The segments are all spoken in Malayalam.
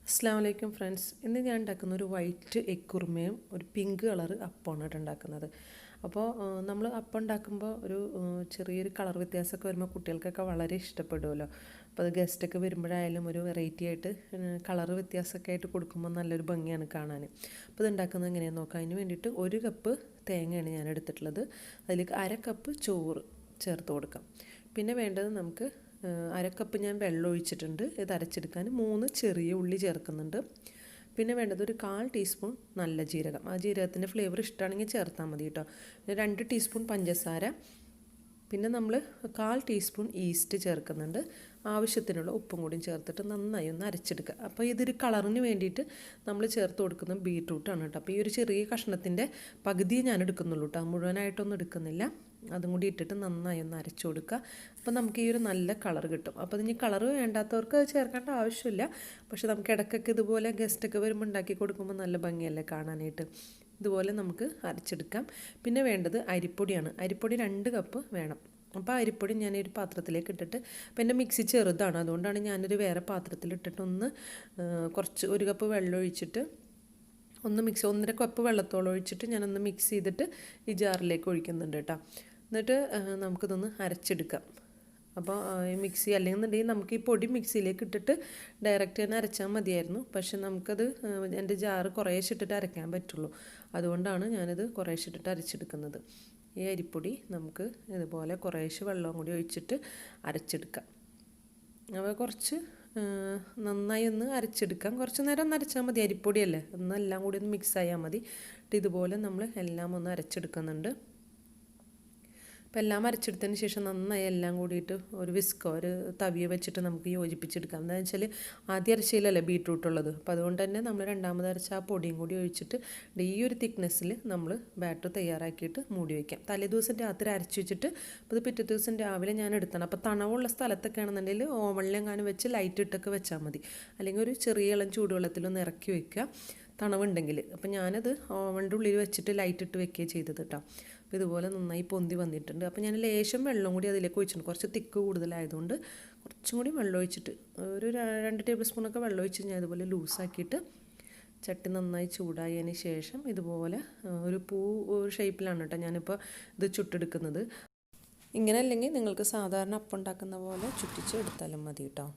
അസ്സലാമു അലൈക്കും ഫ്രണ്ട്സ്. ഇന്ന് ഞാൻ ഉണ്ടാക്കുന്ന ഒരു വൈറ്റ് എഗ് കുറുമയും ഒരു പിങ്ക് കളർ അപ്പമാണ് ഉണ്ടാക്കുന്നത്. അപ്പോൾ നമ്മൾ അപ്പം ഉണ്ടാക്കുമ്പോൾ ഒരു ചെറിയൊരു കളർ വ്യത്യാസമൊക്കെ വരുമ്പോൾ കുട്ടികൾക്കൊക്കെ വളരെ ഇഷ്ടപ്പെടുമല്ലോ. അപ്പോൾ അത് ഗസ്റ്റൊക്കെ വരുമ്പോഴായാലും ഒരു വെറൈറ്റി ആയിട്ട് കളർ വ്യത്യാസമൊക്കെ ആയിട്ട് കൊടുക്കുമ്പോൾ നല്ലൊരു ഭംഗിയാണ് കാണാൻ. അപ്പോൾ ഇത് ഉണ്ടാക്കുന്നത് എങ്ങനെയാണെന്ന് നോക്കാം. അതിന് വേണ്ടിയിട്ട് 1 കപ്പ് തേങ്ങയാണ് ഞാൻ എടുത്തിട്ടുള്ളത്. അതിലേക്ക് 1/2 കപ്പ് ചോറ് ചേർത്ത് കൊടുക്കാം. പിന്നെ വേണ്ടത് നമുക്ക് 1/2 കപ്പ് ഞാൻ വെള്ളം ഒഴിച്ചിട്ടുണ്ട്. ഇത് അരച്ചെടുക്കാൻ 3 ചെറിയ ഉള്ളി ചേർക്കുന്നുണ്ട്. പിന്നെ വേണ്ടത് ഒരു 1/4 ടീസ്പൂൺ നല്ല ജീരകം. ആ ജീരകത്തിൻ്റെ ഫ്ലേവർ ഇഷ്ടമാണെങ്കിൽ ചേർത്താൽ മതി കേട്ടോ. 2 ടീസ്പൂൺ പഞ്ചസാര. പിന്നെ നമ്മൾ 1/4 ടീസ്പൂൺ ഈസ്റ്റ് ചേർക്കുന്നുണ്ട്. ആവശ്യത്തിനുള്ള ഉപ്പും കൂടി ചേർത്തിട്ട് നന്നായി ഒന്ന് അരച്ചെടുക്കുക. അപ്പോൾ ഇതൊരു കളറിന് വേണ്ടിയിട്ട് നമ്മൾ ചേർത്ത് കൊടുക്കുന്ന ബീട്രൂട്ടാണ് കേട്ടോ. അപ്പോൾ ഈ ഒരു ചെറിയ കഷ്ണത്തിൻ്റെ പകുതിയെ ഞാൻ എടുക്കുന്നുള്ളൂ കേട്ടോ, മുഴുവനായിട്ടൊന്നും എടുക്കുന്നില്ല. അതും കൂടി ഇട്ടിട്ട് നന്നായി ഒന്ന് അരച്ചു കൊടുക്കുക. അപ്പോൾ നമുക്ക് ഈ ഒരു നല്ല കളർ കിട്ടും. അപ്പോൾ ഇനി കളർ വേണ്ടാത്തവർക്ക് അത് ചേർക്കേണ്ട ആവശ്യമില്ല. പക്ഷെ നമുക്ക് ഇടയ്ക്കൊക്കെ ഇതുപോലെ ഗസ്റ്റൊക്കെ വരുമ്പോൾ ഉണ്ടാക്കി കൊടുക്കുമ്പോൾ നല്ല ഭംഗിയല്ലേ കാണാനായിട്ട്. ഇതുപോലെ നമുക്ക് അരച്ചെടുക്കാം. പിന്നെ വേണ്ടത് അരിപ്പൊടിയാണ്. അരിപ്പൊടി 2 കപ്പ് വേണം. അപ്പോൾ അരിപ്പൊടി ഞാൻ ഒരു പാത്രത്തിലേക്ക് ഇട്ടിട്ട്, അപ്പോൾ എൻ്റെ മിക്സി ചെറുതാണ്, അതുകൊണ്ടാണ് ഞാനൊരു വേറെ പാത്രത്തിലിട്ടിട്ട് കുറച്ച് 1 കപ്പ് വെള്ളം ഒഴിച്ചിട്ട് ഒന്ന് 1.5 കപ്പ് വെള്ളത്തോളം ഒഴിച്ചിട്ട് ഞാനൊന്ന് മിക്സ് ചെയ്തിട്ട് ഈ ജാറിലേക്ക് ഒഴിക്കുന്നുണ്ട് കേട്ടോ. എന്നിട്ട് നമുക്കിതൊന്ന് അരച്ചെടുക്കാം. അപ്പോൾ ഈ മിക്സി അല്ലെന്നുണ്ടെങ്കിൽ നമുക്ക് ഈ പൊടി മിക്സിയിലേക്ക് ഇട്ടിട്ട് ഡയറക്റ്റ് തന്നെ അരച്ചാൽ മതിയായിരുന്നു. പക്ഷെ നമുക്കത് എൻ്റെ ജാറ് കുറേശ്ശെ ഇട്ടിട്ട് അരയ്ക്കാൻ പറ്റുള്ളൂ. അതുകൊണ്ടാണ് ഞാനിത് കുറേശ്ശെ ഇട്ടിട്ട് അരച്ചെടുക്കുന്നത്. ഈ അരിപ്പൊടി നമുക്ക് ഇതുപോലെ കുറേശ്ശെ വെള്ളവും കൂടി ഒഴിച്ചിട്ട് അരച്ചെടുക്കാം. അപ്പോൾ കുറച്ച് നന്നായി ഒന്ന് അരച്ചെടുക്കാം. കുറച്ച് നേരം ഒന്ന് അരച്ചാൽ മതി, അരിപ്പൊടിയല്ലേ, എല്ലാം കൂടി ഒന്ന് മിക്സ് ആയാൽ മതി. ഇതുപോലെ നമ്മൾ എല്ലാം ഒന്ന് അരച്ചെടുക്കുന്നുണ്ട്. അപ്പോൾ എല്ലാം അരച്ചെടുത്തതിന് ശേഷം നന്നായി എല്ലാം കൂടിയിട്ട് ഒരു വിസ്കോ ഒരു തവിയെ വെച്ചിട്ട് നമുക്ക് യോജിപ്പിച്ചെടുക്കാം. എന്താണെന്ന് വെച്ചാൽ ആദ്യം അരച്ചതിലല്ലേ ബീട്രൂട്ട് ഉള്ളത്. അപ്പോൾ അതുകൊണ്ട് തന്നെ നമ്മൾ രണ്ടാമത് അരച്ച ആ പൊടിയും കൂടി ഒഴിച്ചിട്ട് ഈ ഒരു തിക്നെസ്സിൽ നമ്മൾ ബാറ്റർ തയ്യാറാക്കിയിട്ട് മൂടി വയ്ക്കാം. തലേ ദിവസം രാത്രി അരച്ച് വെച്ചിട്ട് അപ്പോൾ ഇത് പിറ്റേ ദിവസം രാവിലെ ഞാൻ എടുത്തണം. അപ്പോൾ തണവുള്ള സ്ഥലത്തൊക്കെ ആണെന്നുണ്ടെങ്കിൽ ഓവനിലെങ്ങാനും വെച്ച് ലൈറ്റ് ഇട്ടൊക്കെ വെച്ചാൽ മതി. അല്ലെങ്കിൽ ഒരു ചെറിയ ഇളം ചൂടുവെള്ളത്തിലൊന്ന് ഇറക്കി വെക്കുക, തണവുണ്ടെങ്കിൽ. അപ്പോൾ ഞാനത് ഓവൻ്റെ ഉള്ളിൽ വെച്ചിട്ട് ലൈറ്റ് ഇട്ട് വെക്കുകയാണ് ചെയ്തത് കേട്ടോ. അപ്പോൾ ഇതുപോലെ നന്നായി പൊന്തി വന്നിട്ടുണ്ട്. അപ്പോൾ ഞാൻ ലേശം വെള്ളം കൂടി അതിലേക്ക് ഒഴിച്ചിട്ടുണ്ട്. കുറച്ച് തിക്ക് കൂടുതലായതുകൊണ്ട് കുറച്ചും കൂടി വെള്ളം ഒഴിച്ചിട്ട് ഒരു 2 ടേബിൾ സ്പൂണൊക്കെ വെള്ളം ഒഴിച്ച് ഞാൻ ഇതുപോലെ ലൂസാക്കിയിട്ട് ചട്ടി നന്നായി ചൂടായതിന് ശേഷം ഇതുപോലെ ഒരു ഷേപ്പിലാണ് കേട്ടോ ഞാനിപ്പോൾ ഇത് ചുട്ടെടുക്കുന്നത്. ഇങ്ങനെ അല്ലെങ്കിൽ നിങ്ങൾക്ക് സാധാരണ അപ്പം ഉണ്ടാക്കുന്ന പോലെ ചുറ്റിച്ച് എടുത്താലും മതി കേട്ടോ.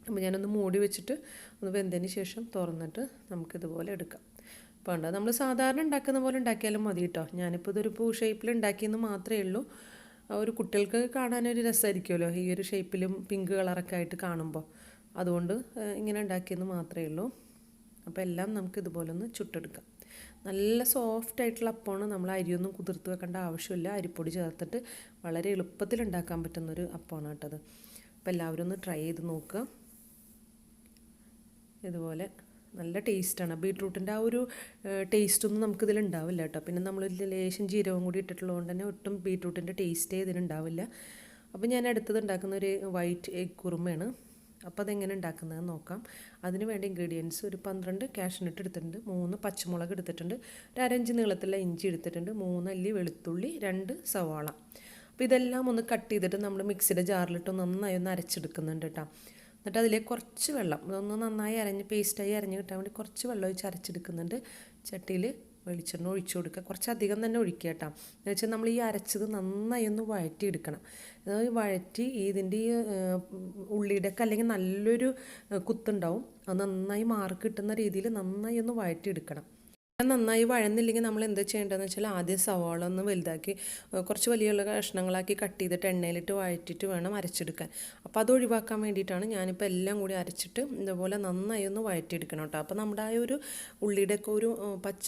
അപ്പോൾ ഞാനൊന്ന് മൂടി വെച്ചിട്ട് ഒന്ന് വെന്തതിന് ശേഷം തുറന്നിട്ട് നമുക്കിതുപോലെ എടുക്കാം. വേണ്ട നമ്മൾ സാധാരണ ഉണ്ടാക്കുന്ന പോലെ ഉണ്ടാക്കിയാലും മതി കേട്ടോ. ഞാനിപ്പോൾ ഇതൊരു ഷേപ്പിൽ ഉണ്ടാക്കിയെന്ന് മാത്രമേ ഉള്ളൂ. ഒരു കുട്ടികൾക്ക് കാണാനൊരു രസമായിരിക്കുമല്ലോ ഈ ഒരു ഷേപ്പിലും പിങ്ക് കളറൊക്കെ ആയിട്ട് കാണുമ്പോൾ. അതുകൊണ്ട് ഇങ്ങനെ ഉണ്ടാക്കിയെന്ന് മാത്രമേ ഉള്ളൂ. അപ്പോൾ എല്ലാം നമുക്ക് ഇതുപോലെ ഒന്ന് ചുട്ടെടുക്കാം. നല്ല സോഫ്റ്റ് ആയിട്ടുള്ള അപ്പമാണ്. നമ്മൾ അരിയൊന്നും കുതിർത്ത് വെക്കേണ്ട ആവശ്യമില്ല. അരിപ്പൊടി ചേർത്തിട്ട് വളരെ എളുപ്പത്തിൽ ഉണ്ടാക്കാൻ പറ്റുന്നൊരു അപ്പമാണ് കേട്ടത്. അപ്പോൾ എല്ലാവരും ഒന്ന് ട്രൈ ചെയ്ത് നോക്കുക. ഇതുപോലെ നല്ല ടേസ്റ്റാണ്. ബീട്രൂട്ടിൻ്റെ ആ ഒരു ടേസ്റ്റൊന്നും നമുക്കിതിൽ ഉണ്ടാവില്ല കേട്ടോ. പിന്നെ നമ്മൾ ലേശം ജീരകം കൂടി ഇട്ടിട്ടുള്ളതുകൊണ്ട് തന്നെ ഒട്ടും ബീട്രൂട്ടിൻ്റെ ടേസ്റ്റേ ഇതിനുണ്ടാവില്ല. അപ്പോൾ ഞാൻ അടുത്തത് ഉണ്ടാക്കുന്ന ഒരു വൈറ്റ് എഗ് കുറുമയാണ്. അപ്പോൾ അതെങ്ങനെ ഉണ്ടാക്കുന്നതെന്ന് നോക്കാം. അതിന് വേണ്ട ഇൻഗ്രീഡിയൻസ് ഒരു 12 കാഷ്നട്ട് എടുത്തിട്ടുണ്ട്, 3 പച്ചമുളക് എടുത്തിട്ടുണ്ട്, ഒരു 1/2 ഇഞ്ച് നീളത്തിലുള്ള ഇഞ്ചി എടുത്തിട്ടുണ്ട്, 3 അല്ലി വെളുത്തുള്ളി, 2 സവാള. അപ്പോൾ ഇതെല്ലാം ഒന്ന് കട്ട് ചെയ്തിട്ട് നമ്മൾ മിക്സിയുടെ ജാറിലിട്ട് നന്നായി ഒന്ന് അരച്ചെടുക്കുന്നുണ്ട് കേട്ടോ. എന്നിട്ട് അതിലേക്ക് കുറച്ച് വെള്ളം, ഇതൊന്ന് നന്നായി പേസ്റ്റായി അരഞ്ഞ് കിട്ടാൻ വേണ്ടി കുറച്ച് വെള്ളം ഒഴിച്ച് അരച്ചെടുക്കുന്നുണ്ട്. ചട്ടിയിൽ വെളിച്ചെണ്ണ ഒഴിച്ചു കൊടുക്കുക. കുറച്ചധികം തന്നെ ഒഴിക്കുക കേട്ടോ. എന്ന് വെച്ചാൽ നമ്മൾ ഈ അരച്ചത് നന്നായി ഒന്ന് വഴറ്റിയെടുക്കണം. അതായത് വഴറ്റി ഇതിൻ്റെ ഈ ഉള്ളിയുടെയൊക്കെ അല്ലെങ്കിൽ നല്ലൊരു കുത്തുണ്ടാവും, അത് നന്നായി മാറി കിട്ടുന്ന രീതിയിൽ നന്നായി ഒന്ന് വഴറ്റിയെടുക്കണം. നന്നായി വഴന്നില്ലെങ്കിൽ നമ്മൾ എന്താ ചെയ്യേണ്ടതെന്ന് വെച്ചാൽ ആദ്യം സവാള ഒന്ന് വലുതാക്കി കുറച്ച് വലിയുള്ള കഷ്ണങ്ങളാക്കി കട്ട് ചെയ്തിട്ട് എണ്ണയിലിട്ട് വഴറ്റിയിട്ട് വേണം അരച്ചെടുക്കാൻ. അപ്പോൾ അത് ഒഴിവാക്കാൻ വേണ്ടിയിട്ടാണ് ഞാനിപ്പോൾ എല്ലാം കൂടി അരച്ചിട്ട് ഇതുപോലെ നന്നായി ഒന്ന് വഴറ്റിയെടുക്കണം കേട്ടോ. അപ്പോൾ നമ്മുടെ ആ ഒരു ഉള്ളിയുടെയൊക്കെ ഒരു പച്ച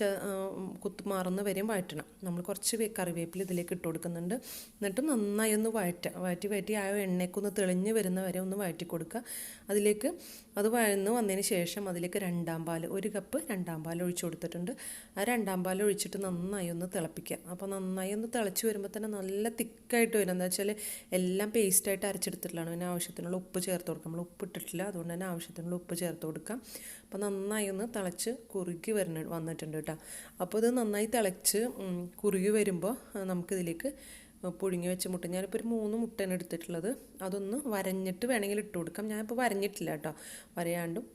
കുത്ത് മാറുന്ന വരെയും വഴറ്റണം. നമ്മൾ കുറച്ച് കറിവേപ്പില ഇതിലേക്ക് ഇട്ട് കൊടുക്കുന്നുണ്ട്. എന്നിട്ട് നന്നായി ഒന്ന് വഴറ്റി ആ എണ്ണയൊക്കെ ഒന്ന് തെളിഞ്ഞ് വരുന്ന വരെ ഒന്ന് വഴറ്റി കൊടുക്കുക. അതിലേക്ക് അത് വഴന്ന് വന്നതിന് ശേഷം അതിലേക്ക് 2 പാൽ, 1 കപ്പ് 2 പാൽ ഒഴിച്ചു കൊടുത്തിട്ടുണ്ട്. ആ 2 പാൽ ഒഴിച്ചിട്ട് നന്നായി ഒന്ന് തിളപ്പിക്കുക. അപ്പോൾ നന്നായി ഒന്ന് തിളച്ച് വരുമ്പോൾ തന്നെ നല്ല തിക്കായിട്ട് വരും. എന്താ വെച്ചാൽ എല്ലാം പേസ്റ്റായിട്ട് അരച്ചെടുത്തിട്ടുള്ളതാണ്. പിന്നെ ആവശ്യത്തിനുള്ള ഉപ്പ് ചേർത്ത് കൊടുക്കാം. നമ്മൾ ഉപ്പ് ഇട്ടിട്ടില്ല, അതുകൊണ്ട് തന്നെ ആവശ്യത്തിനുള്ള ഉപ്പ് ചേർത്ത് കൊടുക്കാം. അപ്പോൾ നന്നായി ഒന്ന് തിളച്ച് കുറുകി വന്നിട്ടുണ്ട് കേട്ടോ. അപ്പോൾ ഇത് നന്നായി തിളച്ച് കുറുകി വരുമ്പോൾ നമുക്കിതിലേക്ക് പുഴുങ്ങി വെച്ച മുട്ട, ഞാനിപ്പോൾ ഒരു 3 മുട്ടയാണ് എടുത്തിട്ടുള്ളത്. അതൊന്ന് വരഞ്ഞിട്ട് വേണമെങ്കിൽ ഇട്ട് കൊടുക്കാം. ഞാനിപ്പോൾ വരഞ്ഞിട്ടില്ല കേട്ടോ, വരയാണ്ടും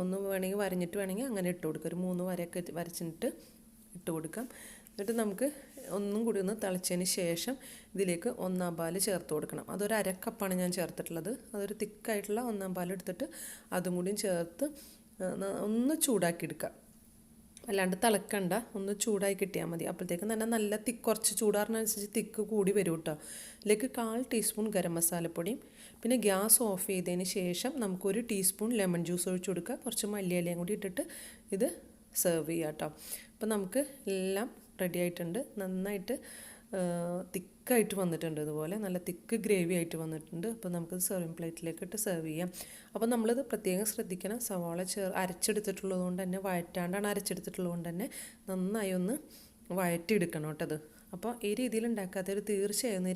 ഒന്ന് വേണമെങ്കിൽ വരഞ്ഞിട്ട് വേണമെങ്കിൽ അങ്ങനെ ഇട്ട് കൊടുക്കാം. ഒരു 3 വരയൊക്കെ വരച്ചിട്ട് ഇട്ട് കൊടുക്കാം. എന്നിട്ട് നമുക്ക് ഒന്നും കൂടി ഒന്ന് തിളച്ചതിന് ശേഷം ഇതിലേക്ക് 1/4 പാൽ ചേർത്ത് കൊടുക്കണം. അതൊരു 1/2 കപ്പാണ് ഞാൻ ചേർത്തിട്ടുള്ളത്. അതൊരു തിക്കായിട്ടുള്ള 1/4 പാൽ എടുത്തിട്ട് അതും കൂടിയും ചേർത്ത് ഒന്ന് ചൂടാക്കി എടുക്കാം. അല്ലാണ്ട് തിളക്കണ്ട, ഒന്ന് ചൂടായി കിട്ടിയാൽ മതി. അപ്പോഴത്തേക്കും തന്നെ നല്ല കുറച്ച് ചൂടാറിനനുസരിച്ച് തിക്ക് കൂടി വരും കേട്ടോ. ഇതിലേക്ക് 1/4 ടീസ്പൂൺ ഗരം മസാലപ്പൊടിയും പിന്നെ ഗ്യാസ് ഓഫ് ചെയ്തതിന് ശേഷം നമുക്കൊരു ടീസ്പൂൺ ലെമൺ ജ്യൂസ് ഒഴിച്ച് കൊടുക്കുക. കുറച്ച് മല്ലിയിലയും കൂടി ഇട്ടിട്ട് ഇത് സെർവ് ചെയ്യാം കേട്ടോ. അപ്പോൾ നമുക്ക് എല്ലാം റെഡി ആയിട്ടുണ്ട്. നന്നായിട്ട് തിക്കായിട്ട് വന്നിട്ടുണ്ട്, ഇതുപോലെ നല്ല തിക്ക് ഗ്രേവി ആയിട്ട് വന്നിട്ടുണ്ട്. അപ്പോൾ നമുക്കിത് സെർവിങ് പ്ലേറ്റിലേക്ക് ഇട്ട് സെർവ് ചെയ്യാം. അപ്പോൾ നമ്മളിത് പ്രത്യേകം ശ്രദ്ധിക്കണം, സവാള അരച്ചെടുത്തിട്ടുള്ളത് കൊണ്ട് തന്നെ, വഴറ്റാണ്ടാണ് അരച്ചെടുത്തിട്ടുള്ളത് കൊണ്ട് തന്നെ നന്നായി ഒന്ന് വഴറ്റിയെടുക്കണം കേട്ടത്. അപ്പോൾ ഈ രീതിയിൽ ഉണ്ടാക്കാത്തവർ തീർച്ചയായും ഈ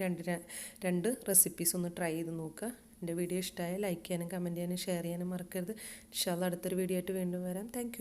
രണ്ട് റെസിപ്പീസ് ഒന്ന് ട്രൈ ചെയ്ത് നോക്കുക. എൻ്റെ വീഡിയോ ഇഷ്ടമായ ലൈക്ക് ചെയ്യാനും കമൻറ്റ് ചെയ്യാനും ഷെയർ ചെയ്യാനും മറക്കരുത്. ഇൻഷാ അല്ലാഹ് അടുത്തൊരു വീഡിയോ ആയിട്ട് വീണ്ടും വരാം. താങ്ക്